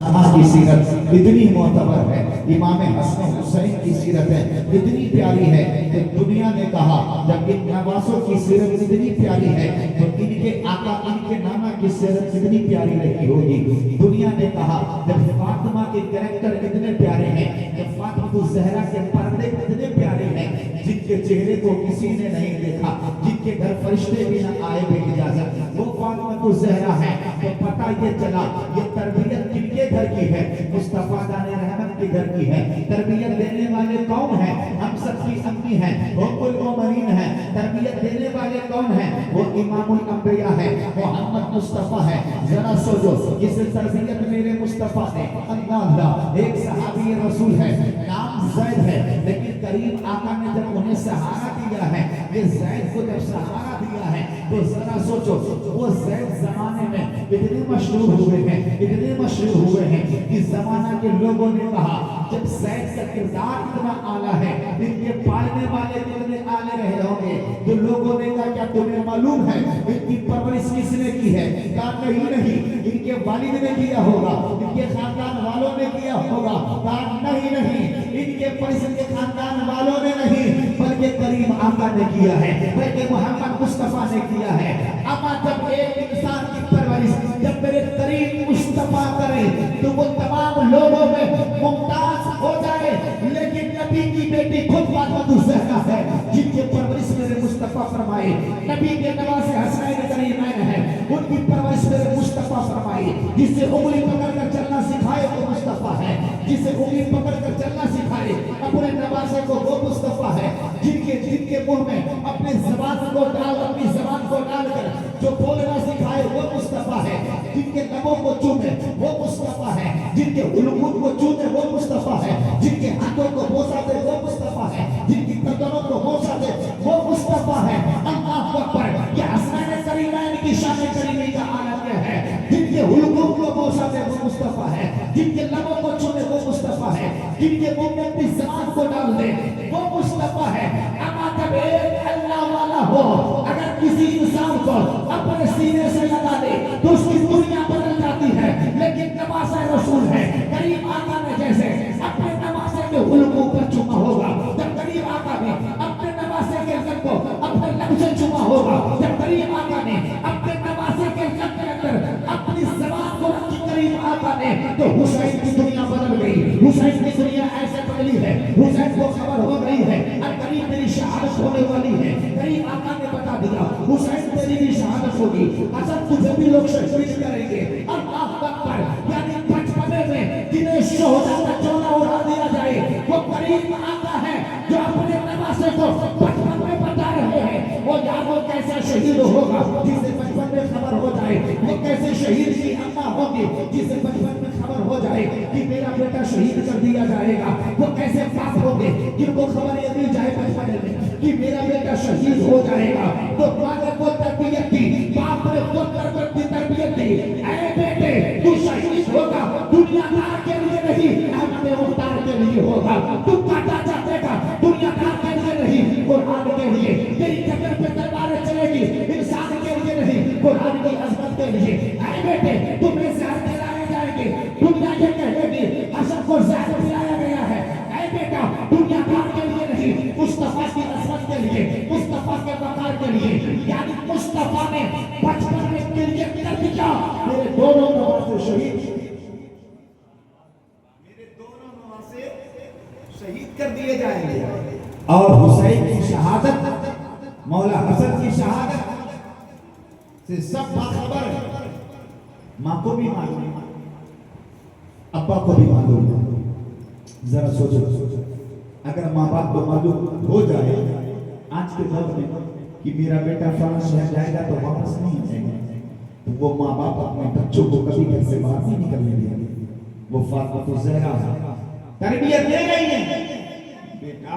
की सीरत इतनी मोतबर है, इमाम हसन हुसैन की सीरत है इतनी प्यारी है कि दुनिया ने कहा जब इन नवासों की सीरत इतनी प्यारी है तो इनके आका इनके नाना की सीरत कितनी प्यारी रही होगी। दुनिया ने कहा जब फातिमा के कैरेक्टर इतने प्यारे हैं, जब फातिमा ज़हरा के पर्दे इतने प्यारे हैं, जिनके चेहरे को किसी ने नहीं देखा, जिनके घर फरिश्ते भी न आए बेइजाजत, वो फातिमा ज़हरा है, तो पता ये चला ये तरबियत किनके घर की है? मुस्तफा दाने रहमत के घर की है। तरबियत देने वाले कौन है? हम सबकी अम्मी है, उम्मुल मोमिनीन है। तरबियत देने वाले कौन है? वो इमामुल अंबिया है, मोहम्मद मुस्तफा है। जरा सोचो इस तरबियत मेरे मुस्तफा ने, अल्लाह एक सहाबी रसूल है, नाम ज़ैद है, लेकिन करीम आका ने जब उन्हें सहारा दिया है, ये ज़ैद को जब सहारा दिया है तो जरा सोचो वो ज़ैद जमाने में इतने मशहूर हुए हैं, इतने मशहूर हुए हैं कि जमाना के लोगों ने कहा जब ज़ैद का किरदार इतना आला है, इनके पालने वाले कितने आले रहे होंगे, तो लोगों ने कहा क्या तुम्हें मालूम है इनकी परवरिश किसने की है? कहा नहीं नहीं, इनके वालिद ने किया होगा, इनके खानदान वालों ने किया होगा। कहा नहीं नहीं, इनके परिस के खानदान वालों ने नहीं, बल्कि करीम आका ने किया है, बल्कि मोहम्मद मुस्तफा ने किया है। अमा जब एक इंसान की परवरिश जब मेरे करीम मुस्तफा करे तो वो तमाम लोगों में मुमताज हो जाए, लेकिन नबी की बेटी खुद फातिमा ज़हरा है जिनके परवरिश मेरे मुस्तफा फरमाए। नबी के नवासे हसनैन करीमैन है, उनकी परवरिश मेरे मुस्तफा फरमाए। जिससे उंगली पकड़कर चलना सिखाए वो मुस्तफा है, जिसे उंगली पकड़कर चलना सिखाए अपने नवासे को वो मुस्तफा है। जिनके मुंह में अपने अपनी जबान को डालकर जो बोलना सिखाए वो मुस्तफा है। जिनके लबों को चूमे वो मुस्तफा है, जिनके हुलूम को चूमे वो मुस्तफा है, जिनके हाथों को बोसा दे वो मुस्तफा है, जिनकी गर्दनों को बोसा दे वो मुस्तफा है। अल्लाह अकबर, ये हसनैन करीमैन की शान करीमी का आलम है। जिनके हुलूम को बोसा दे वो मुस्तफा है, जिनके लबों को चूमे वो मुस्तफा है, जिनके मुंह में अपनी जबान को डाल दे वो मुस्तफा है। अमा जब एक अल्लाह वाला हो अगर किसी इंसान को अपने सीने से लगा दे तो उसकी दुनिया बदल जाती है। लेकिन नवासे रसूल है, करीम आका ने जैसे अपने नवासे के हुलूम पर चुमा होगा, जब करीम आका ने अपने नवासे के लब को अपने लब से चुमा होगा, जब करीम आका ने अपने नवासे के लब के अंदर अपनी जबान को रखी करीम आका ने, तो हुसैन की दुनिया बदल गई। हुसैन की दुनिया ऐसे बदली है, हुसैन को खबर हो गई है और करीब मेरी शहादत होने वाली है। करीम आका ने बता दिया हुसैन तेरी भी शहादत होगी, असल तुझे भी लोग शहीद करेंगे। अल्लाह अकबर, यानी बचपने में जिन्हें शोहदा का चोला उड़ा दिया जाए वो करीम आका है जो अपने नवासे को बचपन में बता रहे हैं। वो यार वो कैसा शहीद होगा जिसे बचपन में खबर हो जाए, वो कैसे शहीद की अम्मा होगी जिसे बचपन में खबर हो जाए कि मेरा बेटा शहीद कर दिया जाएगा। वो कैसे बाप होंगे जिनको खबर ये मिल जाए बचपन में कि मेरा बेटा शहीद हो जाएगा। तो माँ ने वो तरबियत दी, बाप ने वो तरबियत दी, ऐ बेटे तू शहीद होगा दुनियादार के लिए नहीं, अपने मुख्तार के लिए होगा। तू काटा जाएगा दुनियादार के लिए नहीं, कुरान के लिए। तेरी कब्र पे तलवारें चलेगी इंसान के लिए नहीं, कुरान की अज़मत के लिए। ऐ बेटे तुम्हें ज़हर खिलाए जाएंगे, दुनिया ये कहेगी हसन को ज़हर खिलाया गया है। ऐ बेटा दुनियादार के लिए नहीं, मुस्तफा की अज़मत के लिए, मुस्तफा के वक़ार के लिए। यानी मुस्तफा ने बचपन में तिरबियत कर दिया। मेरे दोनों नवासे शहीद कर दिए जाएंगे और हुसैन की शहादत, मौला हसन की शहादत से सब बाखबर है। माँ को भी मालूम, अब्बा को भी मालूम। जरा सोचो अगर माँ बाप को मालूम हो जाए आज के दौर में कि मेरा बेटा फलाना शहर जाएगा तो वापस नहीं आएगा, तो वो माँ बाप अपने बच्चों को कभी घर से बाहर नहीं निकलने देंगे। वो फातिमा ज़हरा तरबियत दे रही है, बेटा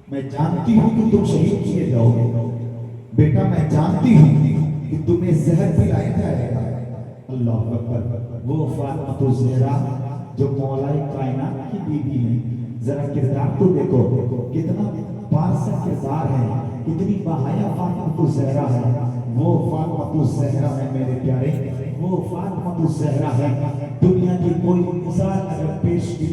मैं जानती हूँ कि तुम शहीद किए जाओगे, बेटा मैं जानती हूँ कि तुम्हें जहर पिलाया जाएगा। अल्लाह अकबर, वो फातिमा ज़हरा जो मौलाए कायनात की बीवी है, जरा किरदार तो देखो कितना बारसा किरदार है, कितनी बहाया फातिमा ज़हरा है। वो फातिमा ज़हरा है मेरे प्यारे, वो फातिमा ज़हरा है दुनिया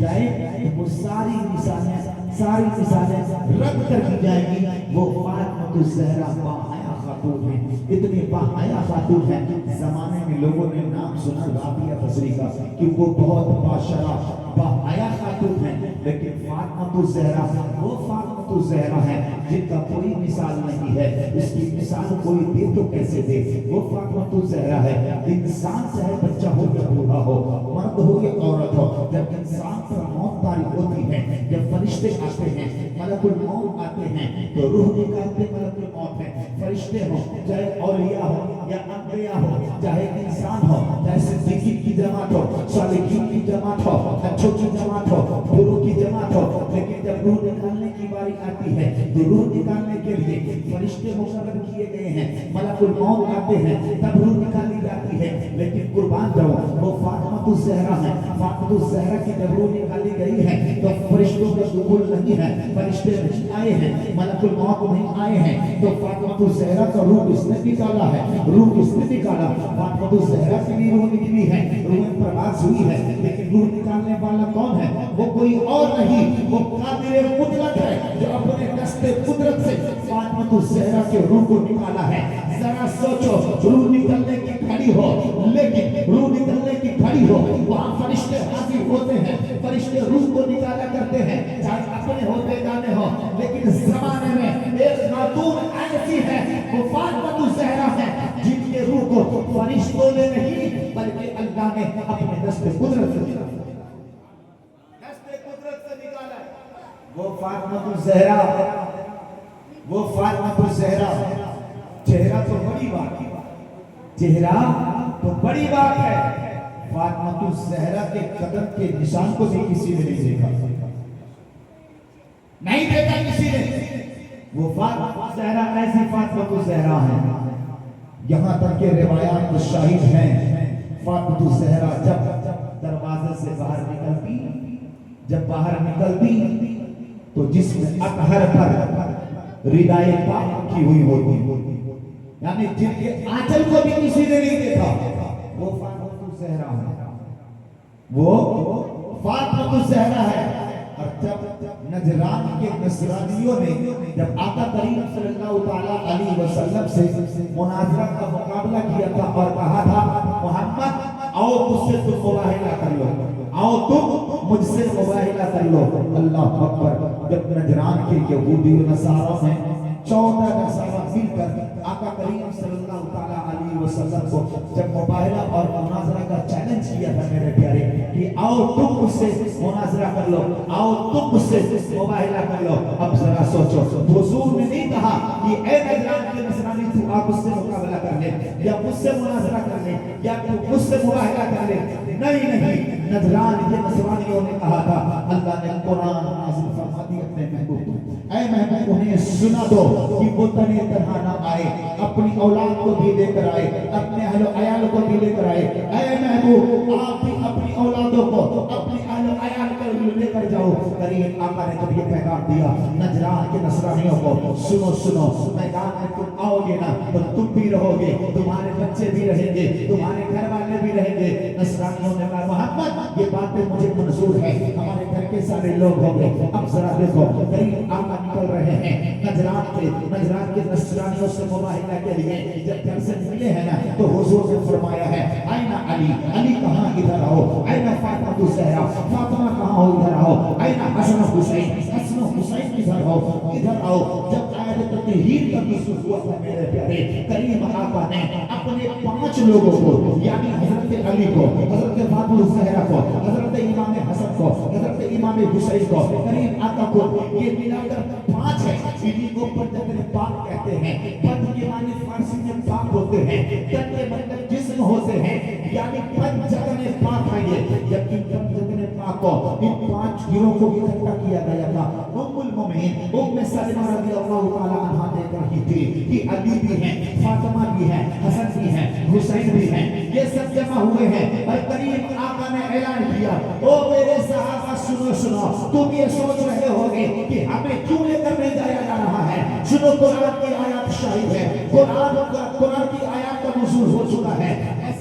जाए तो वो सारी मिसालें रद्द कर दी जाएंगी। वो फातिमा ज़हरा बाहया खातून है, इतनी बाहया खातून है, जमाने में लोगों ने नाम सुना राबिया बसरी का कि वो बहुत बाशरफ बाहया खातून है, लेकिन फातिमा ज़हरा वो फातिमा ज़हरा है जिनका कोई मिसाल नहीं है। इसकी मिसाल कोई दे तो कैसे दे। वो फातिमा ज़हरा है, इंसान चाहे बच्चा हो या बूढ़ा हो, मर्द हो या औरत हो, जब इंसान पर मौत तारीख होती है, जब फरिश्ते आते हैं, मलकुल मौत आते हैं, तो रूह निकालते मलकुल मौत है। फरिश्ते हो चाहे औलिया हो या अंबिया हो, चाहे इंसान हो, चाहे सिद्दीकीन की जमात हो, सालिहीन की जमात हो, अच्छों की जमात हो, बुरों की जमात हो, लेकिन जब रूह निकालने की बारी आती है तो रूह निकालने के लिए फरिश्ते मुकर्रर किए गए हैं, मलकुल मौत आते हैं, तब रूह निकाली जाती है। लेकिन कुर्बान जाओ, वो फातिमा ज़हरा है, फातिमा ज़हरा की जब रूह निकाली गई है तो फरिश्तों का दुखुल नहीं है, फरिश्ते नहीं आए हैं, मलकुल मौत नहीं आए हैं, तो फातिमा ज़हरा का रूह किसने निकाला है? रूह किसने निकाला? फातिमा ज़हरा की भी रूह निकली है, रूह प्रवास हुई है, लेकिन रूह निकालने वाला कौन है? वो कोई और नहीं, वो कादिर मुतलक है जो अपने दस्ते कुदरत से फातिमा ज़हरा के रूह को निकाला है। जरा सोचो, रूह निकलने की खड़ी हो, लेकिन रूह निकलने की खड़ी हो, वहां फरिश्ते हाजिर होते हैं, फरिश्ते रूह को निकाला करते हैं, चाहे अपने होते जाने हो, लेकिन इस जमाने में एक खातून ऐसी है, वो फातिमा ज़हरा है, जिनके रूह को फरिश्तों ने नहीं बल्कि अल्लाह ने अपने दस्ते कुदरत से निकाला, दस्ते कुदरत से निकाला। वो फातिमा ज़हरा, वो फातिमा ज़हरा, चेहरा तो बड़ी बात है, चेहरा तो बड़ी बात है। फातिमा ज़हरा के कदम के निशान को भी किसी ने नहीं देखा, नहीं देखा किसी ने। वो फातिमा ज़हरा ऐसी फातिमा ज़हरा है, यहां तक के रिवायात शाहिद हैं। फातिमा ज़हरा जब दरवाजे से बाहर निकलती, जब बाहर निकलती तो जिसमें अतहर पर रिदाए पाक की हुई होती, यानी जिनके आंचल को भी किसी ने नहीं देखा, वो फातिमा ज़हरा है, वो फातिमा ज़हरा है। और जब नजरान के नसरानियों ने जब आका करीम सल्लल्लाहु अलैहि वसल्लम से मुनाजरा का मुकाबला किया था और कहा था, मोहम्मद आओ मुझसे तुम मुबाहिला कर लो, आओ तुम मुझसे मुबाहिला कर लो। अल्लाह अकबर। जब नजरान के यहूदी व नसारा में 14 नसारा मिलकर आका करीम सल्लल्लाहु अलैहि वसल्लम को जब मुबाहिला और मुनाजरा का चैलेंज किया था मेरे प्यारे, कि आओ तुम मुझसे मुनाजरा कर लो, आओ तुम मुझसे मुबाहिला कर लो। अब जरा सोचो, हुजूर ने नहीं कहा कि ए नजरान के नसरानी तू आप मुझसे मुकाबला कर ले, या मुझसे मुनाजरा कर ले, या तू मुझसे मुबाहिला कर ले। नहीं नहीं, नजरान के नसरानियों ने कहा था, अल्लाह ने कुरान नाज़िल फरमा दी अपने महबूब को, ऐ महबूब उन्हें सुना दो कि वो तने तन्हा ना आए, अपनी औलाद को भी लेकर आए, अपने अहलो अयाल को भी लेकर आए। ऐ महबूब आप भी अपनी औलादों को, अपनी अहलो अयाल को लेकर जाओ। करीम आका ने जब ये पैगाम दिया नजरान के नसरानियों को, सुनो सुनो, मैदान में तुम आओगे ना तो तुम भी रहोगे, तुम्हारे बच्चे भी रहेंगे, तुम्हारे घर वाले भी रहेंगे। नसरानियों ने कहा, मोहम्मद ये बातें मुझे मंजूर है, हमारे घर के सारे लोग होंगे। अब जरा देखो, करीम आका निकल रहे हैं नजरान के नसरानियों से मुबाहिला के लिए। जब घर से निकले हैं ना तो हुजूर ने फरमाया है, आइना अली, अली कहाँ, इधर आओ। आइना फातिमा ज़हरा, फातिमा कहाँ हो, इधर आओ। आइना हसन हुसैन, हसन हुसैन इधर आओ, इधर आओ। जब आयत तत्हीर का नुज़ूल हुआ था मेरे प्यारे, करीम आका ने अपने 5 लोगों को, यानी हजरत अली को, हजरत फातिमा ज़हरा को, हजरत इमाम हसन को, हजरत इमाम हुसैन को, करीम आका को, ये मिलाकर 5 है। इन्हीं को पंजतने पाक कहते हैं। पंज के माने फारसी में पाक होते हैं, तन के मतलब जिस्म होते हैं, यानी पंजतने पाक है ये। जब इन पंजतने पाक को, इन 5 गिरोह को इकट्ठा किया गया था, उम्मुल मोमिनीन उम्मे सलमा रज़ियल्लाहु ताला अन्हा देख रही थी कि अली भी है, फातिमा भी है, हसन भी है, हुसैन भी है, ये सब जमा हुए हैं। और करीम आका ने ऐलान किया, ओ मेरे सहाबा सुनो सुनो, तुम ये सोच रहे होगे कि हमें क्यों लेकर नहीं जाया जा रहा है। सुनो, कुरान की आयत शाहिद है, कुरान की आयत का नुज़ूल हो चुका है।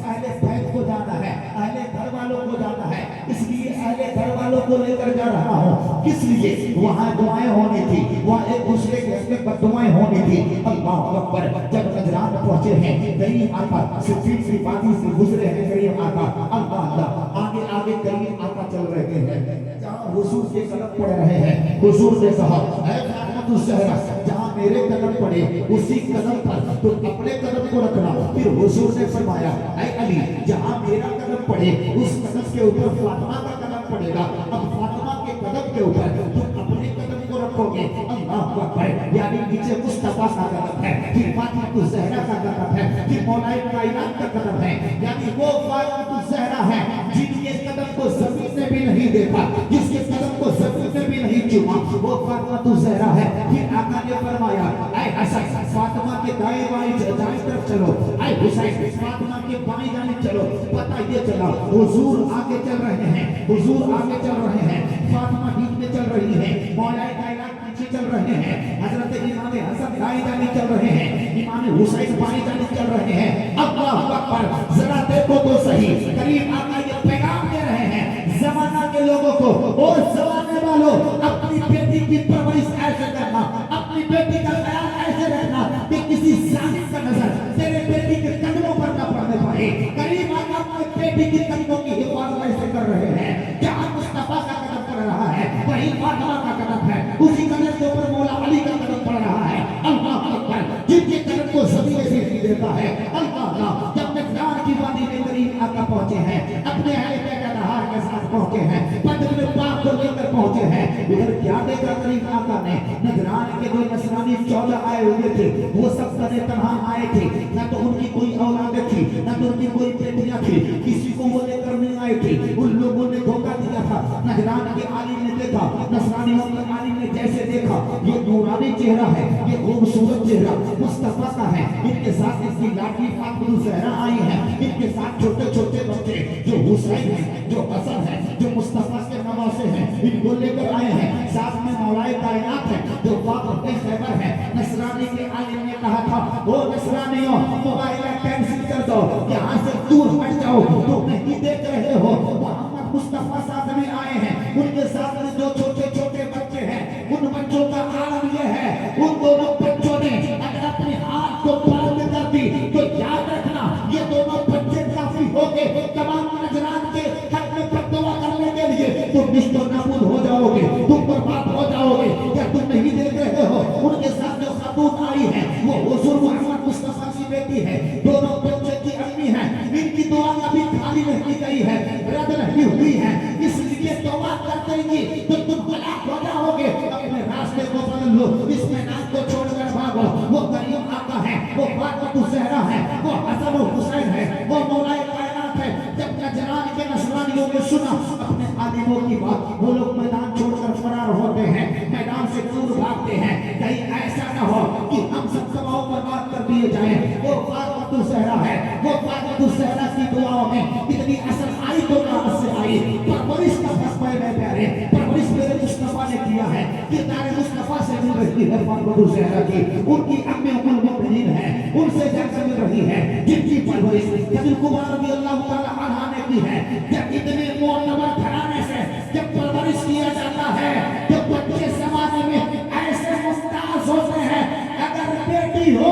अहले बैत को जाना है, अहले घर वालों को जाना है, इसलिए अहले अपने घर वालों को लेकर जा रहा हूँ। किस लिए? वहां दुआएं होनी थी, वहां एक दूसरे के इसमें बददुआएं होनी थी। अल्लाह अकबर। जब नजरान पहुंचे हैं, करीम आका सिद्दीक की वादी से गुजरे हैं, करीम आका अल्लाह अल्लाह आगे आगे करीम आका चल रहे हैं, जहां हुजूर के कदम पड़ रहे हैं। हुजूर ने कहा, ऐ फातिमा ज़हरा, जहां मेरे कदम पड़े उसी कदम पर तो अपने कदम को रखना। फिर हुजूर ने फरमाया, ऐ अली, जहां मेरा कदम पड़े उस कदम के ऊपर फातिमा का कदम पड़ेगा। अब फातिमा के कदम के ऊपर तुम अपने कदम को रखोगे। अल्लाह अकबर। यानी नीचे मुस्तफा का कदम है, फिर फातिमा ज़हरा का कदम है, फिर मौलाए कायनात का कदम है। यानी वो फातिमा ज़हरा है जिनके कदम को जमीन ने भी नहीं देखा, जिसके कदम को जमीन ने भी नहीं चुमा, वो फातिमा ज़हरा है। फिर आका ने फरमाया, ऐ हसन, फातिमा के दाएं बाएं दाएं तरफ चलो, ऐ हुसैन, फातिमा के बाएं जानिब चलो। पता ये चला हुजूर आगे चल रहे हैं, हुजूर आगे चल रहे हैं, फातिमा बीच में चल रही है, मौलाए कायनात पीछे चल रहे हैं, हजरत इमाम हसन दाएं जानिब चल रहे हैं, इमाम हुसैन बाएं जानिब चल रहे हैं। अल्लाह अकबर। जरा देखो तो सही, करीब आका ये पैगाम दे रहे हैं जमाना के लोगों को, और जमाने वालों, अपनी बेटी की परवरिश ऐसे करना, अपनी बेटी का ख्याल ऐसे रखना कि किसी जालिम का नजर तेरे बेटी के कदमों पर न पड़ने पाए। करीब आका अपने बेटी की कदमों की हिफाजत ऐसे कर रहे हैं, जहां मुस्तफा का कदम पड़ रहा है वहीं फातिमा का कदम है, उसी कदम के ऊपर मौला अली का कदम पड़ रहा है। अल्लाह अकबर। जिनके कदम को जमीन से नहीं देता है। अल्लाह अल्लाह। जब नजरान की वादी में करीब आका पहुंचे हैं, अपने अहले बैत नहार के साथ पहुंचे हैं, बदर पाक को लेकर पहुंचे हैं। उधर क्या देखा करीब आका ने? नजरान के जो नसरानी 14 आए हुए थे, वो सब तने तनहा आए थे, न तो उनकी कोई औलाद थी, न तो उनकी कोई बेटियां थी, किसी को वो लेकर नहीं आए थे। उन लोगों ने धोखा दिया था। नजरान के आलिम ने देखा, नसरानियों के आलिम ने जैसे देखा, ये नूरानी चेहरा है, ये खूबसूरत चेहरा मुस्तफा का है, इनके साथ इसकी लाडली फातिमा ज़हरा आई है, इनके साथ छोटे छोटे बच्चे जो हुसैन है, जो हसन है, जो मुस्तफा के नवासे हैं, इनको लेकर आए हैं। साथ में मौलाए कायनात है, जो वाक़िफ़ खैबर है। नसरानी के आलिम ने कहा था, ओ नसरानियों, मोबाइल कैंसिल कर दो, यहाँ से दूर हट जाओ, तुम नहीं देख रहे हो मोहम्मद मुस्तफा साथ में आए हैं। उनके साथ में जो छोटे छोटे बच्चे हैं, उन बच्चों का आलम यह है, उन दोनों बच्चों ने अगर अपने हाथ को बंद कर दी तो याद रखना, ये दोनों बच्चे काफी हो गए तमाम नजरान के हक में बददुआ करने के लिए। तुम निश्तो नाबूद हो जाओगे, तुम बर्बाद हो जाओगे। क्या तुम नहीं देख रहे हो? उनके साथ जो खातून आई है वो हुजूर मोहम्मद मुस्तफा की बेटी है, दोनों बच्चे की अम्मी है। इनकी दुआ अभी खाली नहीं गई है, रद्द नहीं हुई है, इसलिए तौबा कर देंगी तो तुम हलाक हो जाओगे। अपने रास्ते को बदल लो, इस मैदान को छोड़कर भागो। वो करीम आका है, वो फातिमा ज़हरा है, वो हसन और हुसैन है, वो मौलाए कायनात है। जब नजरान के नसरानियों ने सुना अपने आलिमों की बात, वो लोग मैदान छोड़कर फरार होते हैं, मैदान से दूर भागते हैं। कहीं ऐसा न हो कि हम सब दबाव बर्बाद कर दिए जाए। वो फातिमा ज़हरा है, वो फातिमा ज़हरा की दुआओं में इतनी असर आई तो कहां से आई? परवरिश का फर्क मेरे प्यारे, परवरिश मेरे मुस्तफा ने किया है, किरदार मुस्तफा से मिल रही है फातिमा ज़हरा की। उनकी अम्मी उम्मुल मोमिनीन है, उनसे जाकर मिल रही है, जिनकी परवरिश हज़रत कुमार रज़ियल्लाहु ताला अन्हा ने की है। जब इतने मोअत्तबर घराने से जब परवरिश किया जाता है तो बच्चे समाज में ऐसे मुस्ताज होते हैं। अगर बेटी हो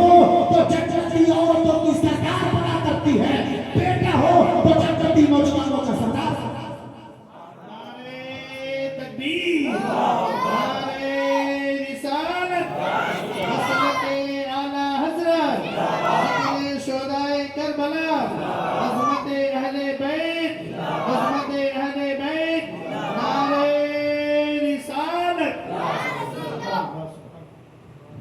तो चटचटी औरतों की सरकार बना करती है, बेटा हो तो चटचटी नौजवानों का सरदार। नारे तकबीर, नारे रिसालत, हज़रत आला हज़रत, हज़रत शोहदाए करबला, हज़रत अहले बैत, हज़रत अहले बैत, नारे रिसालत।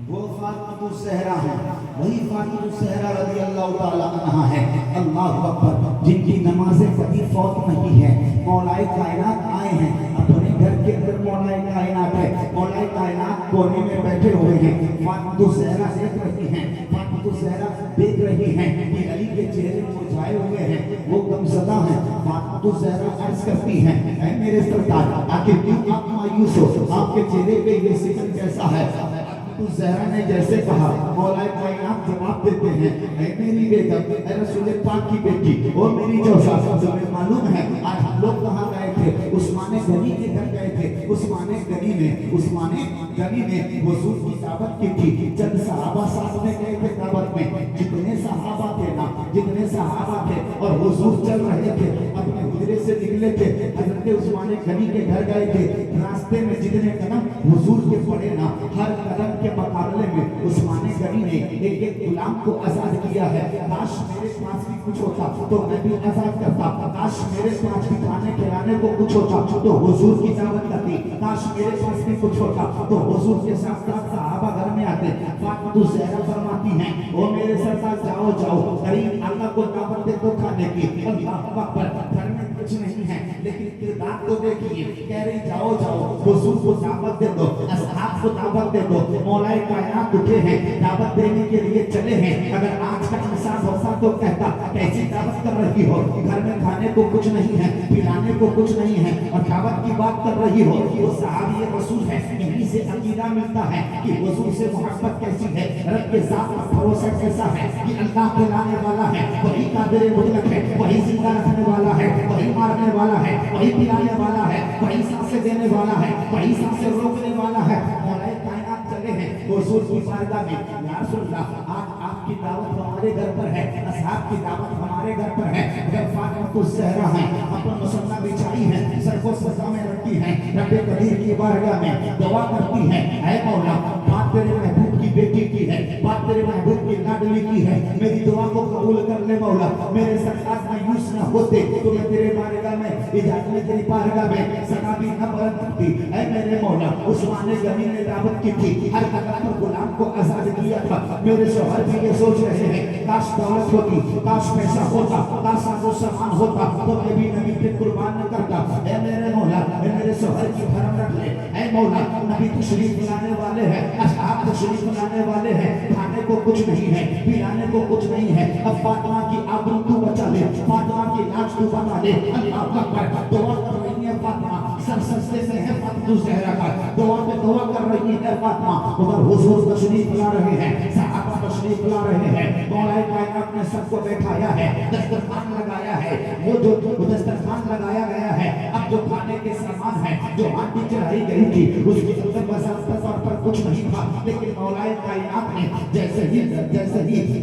वो फातिमा ज़हरा है, वही फातिमा ज़हरा रज़ियल्लाहु ताला अन्हा है। अल्लाहु अकबर। जिनकी नमाज़ें कभी फौत नहीं है। मौलाए कायनात आए हैं, अपने घर के अंदर मौलाए कायनात है, मौलाए कायनात कोने में बैठे हुए हैं। फातिमा ज़हरा देख रही हैं, फातिमा ज़हरा देख रही हैं कि अली के चेहरे मुरझाए हुए हैं, वो गमज़दा हैं। फातिमा ज़हरा अर्ज़ करती हैं, ऐ मेरे सरदार, आखिर क्यों आप मायूस हो? आपके चेहरे पे ये सिकन कैसा है? तो ज़हरा ने जैसे कहा, मौलाए कायनात जवाब देते हैं, ऐ मेरी बेगम, ऐ रसूल पाक की बेटी, ओ मेरी जोसा, तुम्हें मालूम है आज हम लोग कहाँ गए थे? उस्माने गनी के घर गए थे। उस्माने गनी में हुजूर की दावत की थी। जब सहाबा साथ में गए थे दावत में, जितने सहाबा थे और हुजूर चल रहे थे, अपने हुजरे से निकले थे, हजरत उस्माने गनी के घर गए थे। रास्ते में जितने कदम हुजूर के पड़े ना, हर कदम के मुकाबले में उस्माने गनी ने एक गुलाम को आजाद किया है। काश मेरे पास भी कुछ होता तो मैं भी आजाद करता। काश मेरे पास भी खाने खिलाने को कुछ होता तो हुजूर की दावत करती। काश मेरे पास भी कुछ होता तो हुजूर के साथ साथ सहाबा घर में आते। फातिमा ज़हरा फरमाती हैं, ओ मेरे सरदार जाओ करीम आका को दावत दे दो खाने की। अल्लाह अकबर, घर में कुछ नहीं है लेकिन किरदार तो देखिए, कह रही जाओ हुजूर को दावत दे दो, असहाब को दावत दे दो। मौलाए कायनात उठे हैं, दावत देने के लिए चले हैं। अगर आज का इंसान होता तो कहता कैसी दावत कर रही हो, घर में खाने को कुछ नहीं है, पिलाने को कुछ नहीं है और दावत की बात कर रही हो। वो सहाबी रसूल है, यहीं से अकीदा मिलता है कि हुजूर से मोहब्बत कैसी है, रब के ज़ात पर भरोसा कैसा है। ये अल्लाह खिलाने वाला है, वही कादिर मुतलक है, वही जिंदा रखने वाला है, वही मारने वाला है, वही पिलाने वाला है, वही सांसें देने वाला है, वही सांसें रोकने वाला है। मौलाए कायनात चले हैं हुजूर की बारगाह में, या रसूल अल्लाह आज आपकी दावत हमारे घर पर है, असहाब की दावत हमारे घर पर है। अगर फातिमा ज़हरा है, अपना मुसल्ला बिछाई है, सर को सजा में रखती है, रब्बे कदीर की बारगाह में दुआ करती है, ऐ मौला बात तेरे महबूब की बेटी की है, बात तेरे महबूब की लाडली की है, मेरी दुआ को कबूल कर ले मौला। मेरे सरकार मायूस न होते तो मैं तेरे बारगाह में इजाजत में तेरी बारगाह में सदा भी न बरत सकती। ऐ मेरे मौला, उस्माने गनी ने दावत की थी, हर कदम पर गुलाम को आजाद किया था। मेरे शौहर भी ये सोच रहे हैं, काश दौलत होती, काश पैसा होता, काश साजो सामान होता तो मैं भी नबी पे कुर्बान न करता। ऐ मेरे मौला, ऐ मेरे शौहर की भरम रख ले। ऐ मौला, नबी तशरीफ लाने वाले हैं, असहाब तशरीफ लाने वाले हैं, खाने को कुछ नहीं है, पिलाने को कुछ नहीं है। अब फातिमा की आबरू तू बचा ले, फातिमा की लाज तू बचा ले। अल्लाह अकबर, दुआ कर रही है फातिमा, सर सस्ते से है फातिमा ज़हरा का, दुआ पे दुआ कर रही है फातिमा। उधर हुजूर तशरीफ ला रहे हैं, सहाबा तशरीफ ला रहे हैं। मौलाए कायनात ने सबको बैठाया है, दस्तरखान लगाया है। वो जो दस्तरखान लगाया गया है, अब जो खाने के सामान है, जो हांडी चढ़ाई गई थी, उसके अंदर बसाता तौर पर कुछ नहीं था। लेकिन मौलाए कायनात ने जैसे ही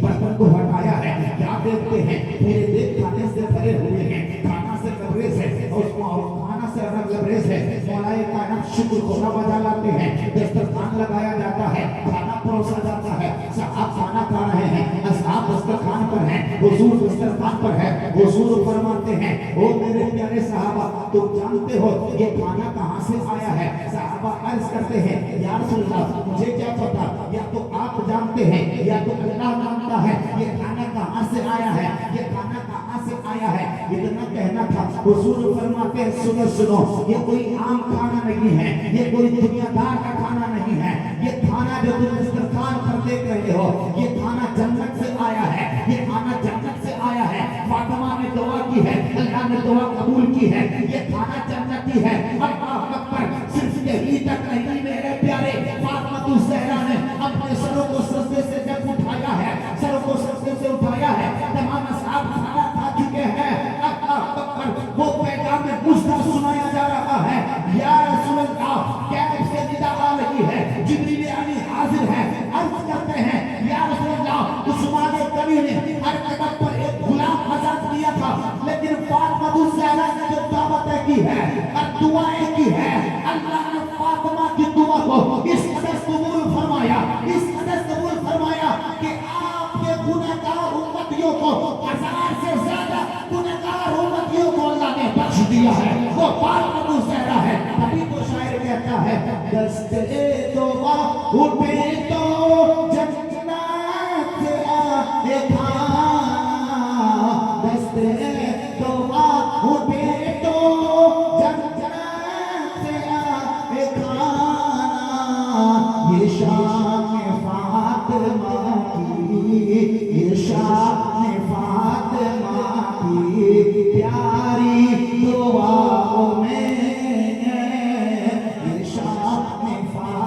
बर्तन को हटाया है, क्या देखते हैं, पूरे देख खाने से भरे हुए हैं, खाना से लबरेज है और खाना से अलग लबरेज है। मौलाए कायनात शुक्र खोला बजा लाते हैं, दस्तरखान लगाया जाता है, खाना परोसा जाता है, साहब खाना खा रहे हैं, असहाब दस्तरखान पर हैं, हुजूर दस्तरखान पर है। हुजूर फरमाते हैं, ओ मेरे प्यारे सहाबा, तुम जानते हो ये खाना कहाँ से आया है? सहाबा अर्ज करते हैं, या रसूल अल्लाह, मुझे क्या पता, या तो आप जानते हैं या तो अल्लाह जानता है ये खाना कहाँ से आया है, ये खाना कहाँ से आया है। इतना कहना था। हुजूर फरमाते हैं, सुनो, ये कोई आम खाना नहीं है, ये कोई दुनियादार का खाना नहीं है, ये खाना जो तुम दस्तरखान पर देख रहे हो, ये खाना जन्नत से आया है, ये खाना जन्नत से आया है। फातिमा ने दुआ की है, अल्लाह ने दुआ कबूल की है, ये खाना जन्नती है। अल्लाह अकबर, सिर्फ यही तक नहीं मेरे प्यारे, फातिमा ज़हरा ने अपने सरों को सजदे से जब उठाया है, सरों को सजदे से उठाया है, तमाम असहाब खाना खा चुके हैं। अल्लाह अकबर, वो पैगाम में मुझको सुनाया जा रहा है, या रसूल अल्लाह, कैफ से निदा आ रही है, जिब्रील अमीन हाजिर है, अर्ज करते हैं, या रसूल अल्लाह, उस्माने गनी ने हर कदम पर एक गुलाम आजाद किया था, लेकिन फातिमा ज़हरा ने जो दावत की है और दुआएं की है, अल्लाह ने फातिमा की दुआ को इस कदर कबूल फरमाया, इस कदर कबूल फरमाया कि आपके गुनहगार उम्मतियों को 1000 से ज्यादा गुनहगार उम्मतियों को अल्लाह ने बख्श दिया है। वो फातिमा ज़हरा है। तभी तो शायर कहता है, दस्ते तौबा उठे तो जन्नत से आए खाना, दस्ते तौबा उठे तो जन्नत से आए खाना। ये शान फातिमा की, ये शान फातिमा की प्यारी दुआओं में, ये शान फातिमा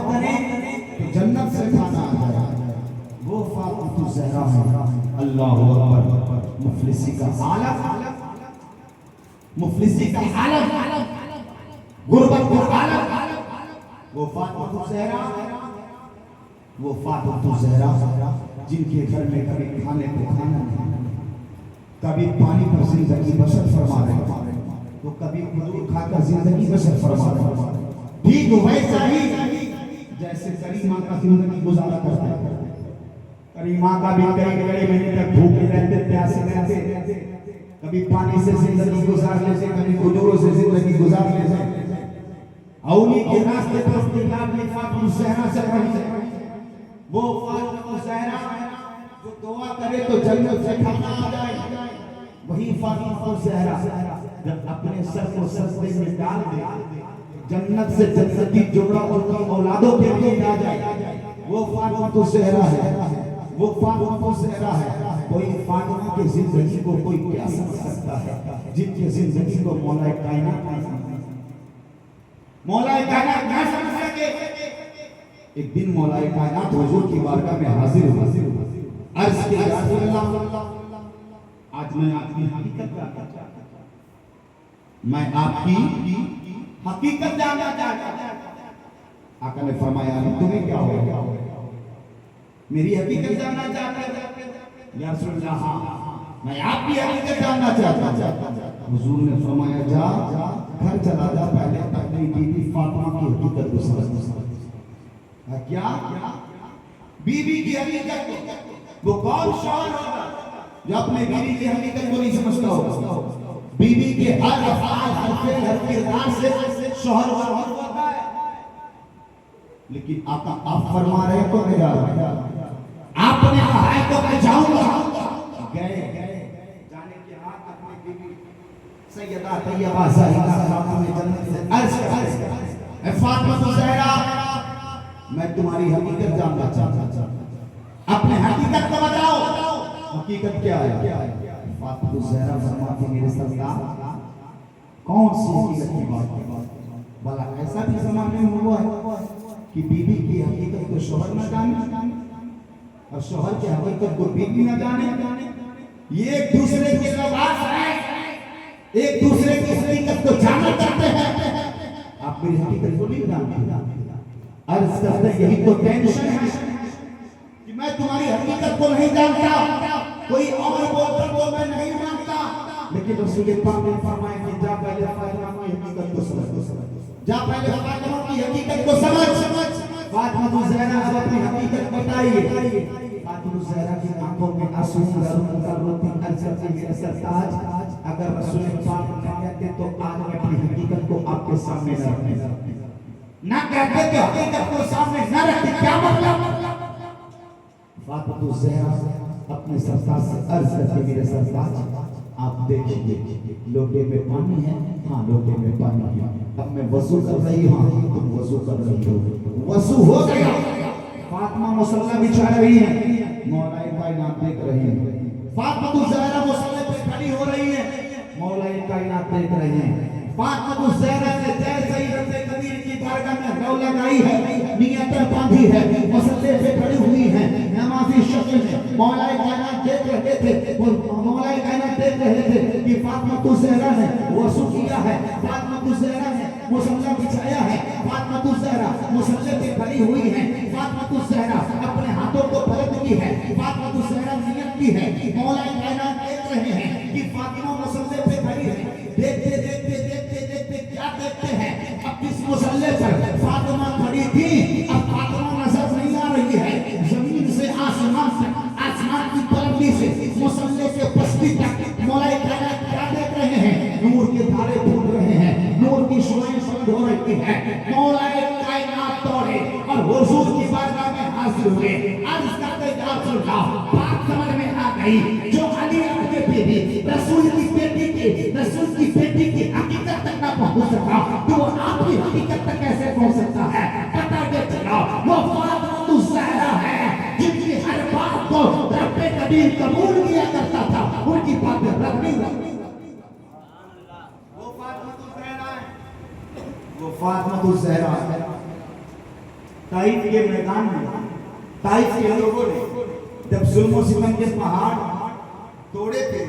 करें तो जन्नत से खाना आ जाए, वो फातिमा ज़हरा है। अल्लाहु अकबर। मुफलिसी का आलम, मुफलिसी का आलम, गुर्बत का आलम, वो फातिमा ज़हरा, वो फातिमा ज़हरा जिनके घर में कभी खाने को खाना नहीं, कभी पानी पर जिंदगी बसर फरमा रहे, तो कभी खजूर खाकर जिंदगी बसर फरमा रहे। ठीक वैसा ही जैसे करीमा का जिंदगी गुजारा करता है। करीमा का भी कई महीने तक भूखे रहते, प्यासे रहते, कभी पानी से जिंदगी गुजार लेते, कभी खजूरों से जिंदगी गुजार लेते। औली के रास्ते पर फातिमा ज़हरा से पढ़ते, वो फातिमा ज़हरा जो दुआ करे तो जन्नत से खाना आ जाए, वही फातिमा ज़हरा जब अपने सर को सजदे में डाल दे, जन्नत से जन्नती जोड़ा उनकी औलादों के लिए आ जाए, वो फातिमा ज़हरा है, वो फातिमा ज़हरा है। कोई फातिमा की जिंदगी को कोई क्या समझ सकता है, जिनकी जिंदगी को मौला कायनात ना समझ सके। एक दिन मौला कायनात हुजूर की बारगाह में हाजिर हुआ, अर्ज़ किया या रसूल अल्लाह, आज मैं आपकी हकीकत जानना चाहता हूं, मैं आपकी हकीकत जानना चाहता हूं। आका ने फरमाया तुम्हें क्या हो, मेरी हकीकत जानना चाहते हो? या रसूल अल्लाह हाँ, मैं आपकी हकीकत जानना चाहता हूं। हुजूर ने फरमाया जा घर चला जा, पहले अपनी बीवी फातिमा की हकीकत को समझ। क्या बीवी की हकीकत? वो कौन शौहर होगा जो अपने बीवी की हकीकत को नहीं समझता होगा? बीवी के हर अफ़आल, हर फ़िल, हर किरदार से शौहर होता है। लेकिन आका आप फरमा रहे हैं तो मैं जा रहा हूं, आपने कहा है तो मैं जाऊंगा। गए जाने के बाद अपनी बीवी सैयदा तैयबा ज़हरा खातून जन्नत से अर्ज़ कर, ऐ फातिमा ज़हरा, मैं तुम्हारी हकीकत जानना चाहता हूं, अपने हकीकत को बताओ। हकीकत क्या है? फातिमा ज़हरा फरमाती मेरे सरदार, कौन सी हकीकत की बात है? भला ऐसा भी ज़माने में हुआ है कि बीवी की हकीकत को शौहर न जाने और शौहर की हकीकत को बीवी न जाने? ये एक दूसरे के लिबास है, एक दूसरे की हकीकत को जाना चाहते हैं, आप मेरी हकीकत को नहीं जानते। अर्ज़ करते यही तो टेंशन है कि मैं तुम्हारी हकीकत को नहीं जानता, कोई और बोलता तो मैं नहीं मानता। लेकिन रसूल पाक ने फरमाया कि जा पहले फातिमा की हकीकत को समझ, जा पहले फातिमा की हकीकत को समझ। फातिमा ज़हरा अब अपनी हकीकत बताइए। फातिमा ज़हरा की आंखों में आंसू रोती अर्ज़ करती मेरे सरताज, अगर रसूल पाक न कहते तो आज मैं अपनी हकीकत को आपके सामने न रखने, ना कहते तो हकीकत को सामने न रखते, क्या मतलब? फातिमा ज़हरा अपने सरताज से अर्ज़ करती मेरे सरताज आप देखिए लोटे में पानी है, हाँ लोटे में पानी है, अब मैं वज़ू कर रही हूँ, तुम वज़ू कर रही हो, वज़ू हो गया। फातिमा मुसल्ला बिछा रही है, मौलाए कायनात देख रही है। फातिमा ज़हरा मुसल्ले पे खड़ी हो रही है, मौलाए कायनात देख रहे हैं। फातिमा ज़हरा ने जैसे ही रब्बे कबीर की बारगाह में रौ लगाई है, नियतें बांधी है, मुसल्ले पे खड़ी हुई है, नमाज़ी शक्ल में मौलाए कायनात देख रहे थे, मौलाए कायनात देख रहे थे कि फातिमा ज़हरा ने वज़ू किया है, फातिमा ज़हरा ने मुसल्ला बिछाया है, फातिमा ज़हरा मुसल्ले पे खड़ी हुई है, फातिमा ज़हरा अपने हाथों को पलट की है, फातिमा ज़हरा नियत की है। मौलाए कायनात देख रहे हैं कि फातिमा मुसल्ले पे खड़ी है। देखते देखते देखते देखते क्या देखते हैं, अब किस मुसल्ले पर फातिमा खड़ी थी, अब फातिमा नजर नहीं आ रही है, जमीन से आसमान तक, आसमान की बुलंदी से मुसल्ले के पस्ती तक मौलाए कायनात क्या देख रहे हैं? नूर के धारे फूट रहे हैं, नूर की शुआएं बंद हो रही है। मौलाए कायनात दौड़े और हुजूर की बारगाह में हाजिर हुए, अर्ज़ करते या रसूल अल्लाह, बात समझ में आ गई, जो अली के बेटी रसूल की बेटी की हकीकत तक ना पहुंच सका, तो वो आपकी हकीकत तक कैसे पहुंच सकता है? पता के चला वो फातिमा ज़हरा है जिनकी हर बात को रब्बे कबीर कबूल किया करता था, उनकी बातें रब नहीं रखती। वो फातिमा ज़हरा है, वो फातिमा ज़हरा है। ताइफ के मैदान में ताइफ के लोगों ने जब जुल्म सितम के पहाड़ तोड़े थे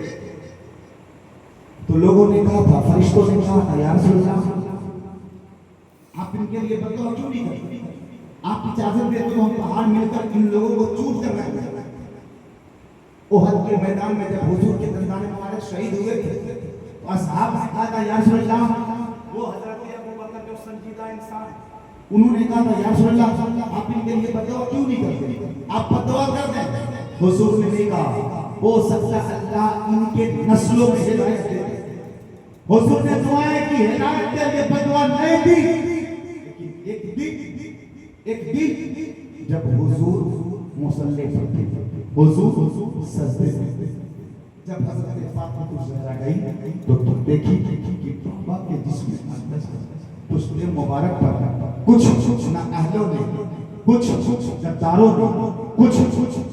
तो लोगों ने कहा था, फरिश्तों ने कहा था, या रसूल अल्लाह आप इनके लिए बददुआ क्यों नहीं करते? आप इजाजत देते तो हम पहाड़ मिलकर इन लोगों को चूर कर रहे हैं। ओहद के मैदान में जब हुजूर के दंदान मुबारक शहीद हुए थे तो असहाब ने कहा था, या रसूल अल्लाह, वो हजरत अबू बकर जो संजीदा इंसान, उन्होंने कहा था, या रसूल अल्लाह आप इनके लिए बददुआ क्यों नहीं करते? आप बददुआ कर दें। हुजूर ने नहीं कहा, हो सकता अल्लाह इनके नस्लों में हिदायत दे। हुजूर ने दुआएं की, हिदायत के लिए बददुआ नहीं दी। एक दिन जब हुजूर मुसल्ले पर थे, हुजूर सजदे में, जब हजरत फातिमा ज़हरा गई तो देखी कि बाबा के जिस्म अंदर पुश्ते मुबारक पर कुछ ना अहलों ने, कुछ गद्दारों ने, कुछ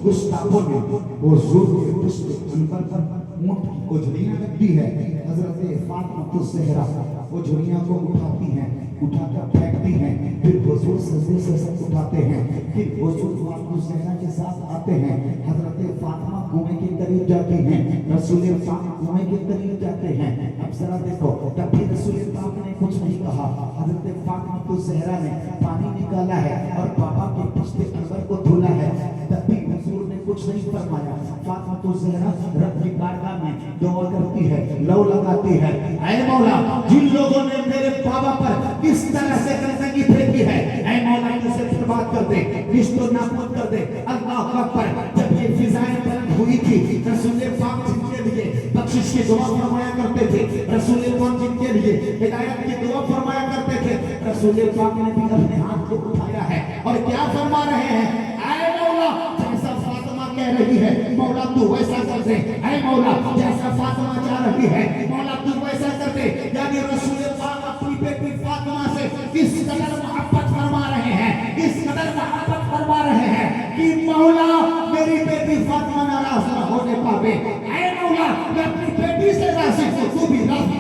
गुस्ताखों ने हुजूर के पुश्ते अंदर पर ऊंट की ओझड़ियां लगती है। हजरत फातिमा ज़हरा ओझड़ियां को उठाती हैं, उठाकर फेंकती हैं, फिर हुजूर सजदे से सब उठाते हैं, फिर हुजूर फातिमा ज़हरा के साथ आते हैं। हजरत फातिमा कुएं के करीब जाती हैं, रसूल पाक कुएं के करीब जाते हैं। अब जरा देखो, तब भी रसूल पाक ने कुछ नहीं कहा। हजरत फातिमा ज़हरा ने पानी निकाला है और बाबा के पुश्ते अंबर को धुला है, तब भी हुजूर ने कुछ नहीं फरमाया। फातिमा ज़हरा रब की बारगाह में दुआ करती है, लौ लगाती है, ऐ मौला जिन लोगों ने मेरे बाबा पर किस तरह से गंदगी फेंकी है, ऐ मौला इसे बर्बाद कर दे, रिश्तों नाबूद कर दे। अल्लाह अकबर। जब ये फिजाएं बुलंद हुई थी, रसूल पाक जिनके लिए बख्शिश की दुआ फरमाया करते थे, रसूल पाक जिनके लिए हिदायत की दुआ फरमाया करते थे, रसूल पाक ने भी अपने हाथ को उठाया है और क्या फरमा रहे हैं, ऐ मौला जैसा फातिमा कह रही है मौला तू वैसा कर दे, ऐ मौला जैसा फातिमा चाह रही है मौला तू वैसा कर दे। यानी रसूल पाक अपनी बेटी फातिमा से किस कदर मोहब्बत फरमा रहे हैं, इस कदर मोहब्बत फरमा रहे हैं कि मौला मेरी बेटी फातिमा नाराज न होने पावे, ऐ मौला मैं अपनी बेटी से राजी हूं, तू भी राजी,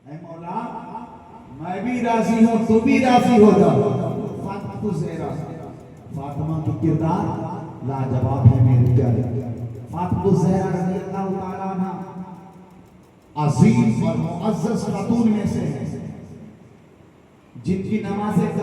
ऐ मौला मैं भी राजी हूं, तू भी राजी हो जा। फातिमा ज़हरा, फातिमा की किरदार लाजवाब है मेरे प्यारे। फातिमा ज़हरा रज़ी अल्लाह तआला अन्हा अजीम और मुअज़्ज़ज़ खातून में से है जिनकी नमाज़े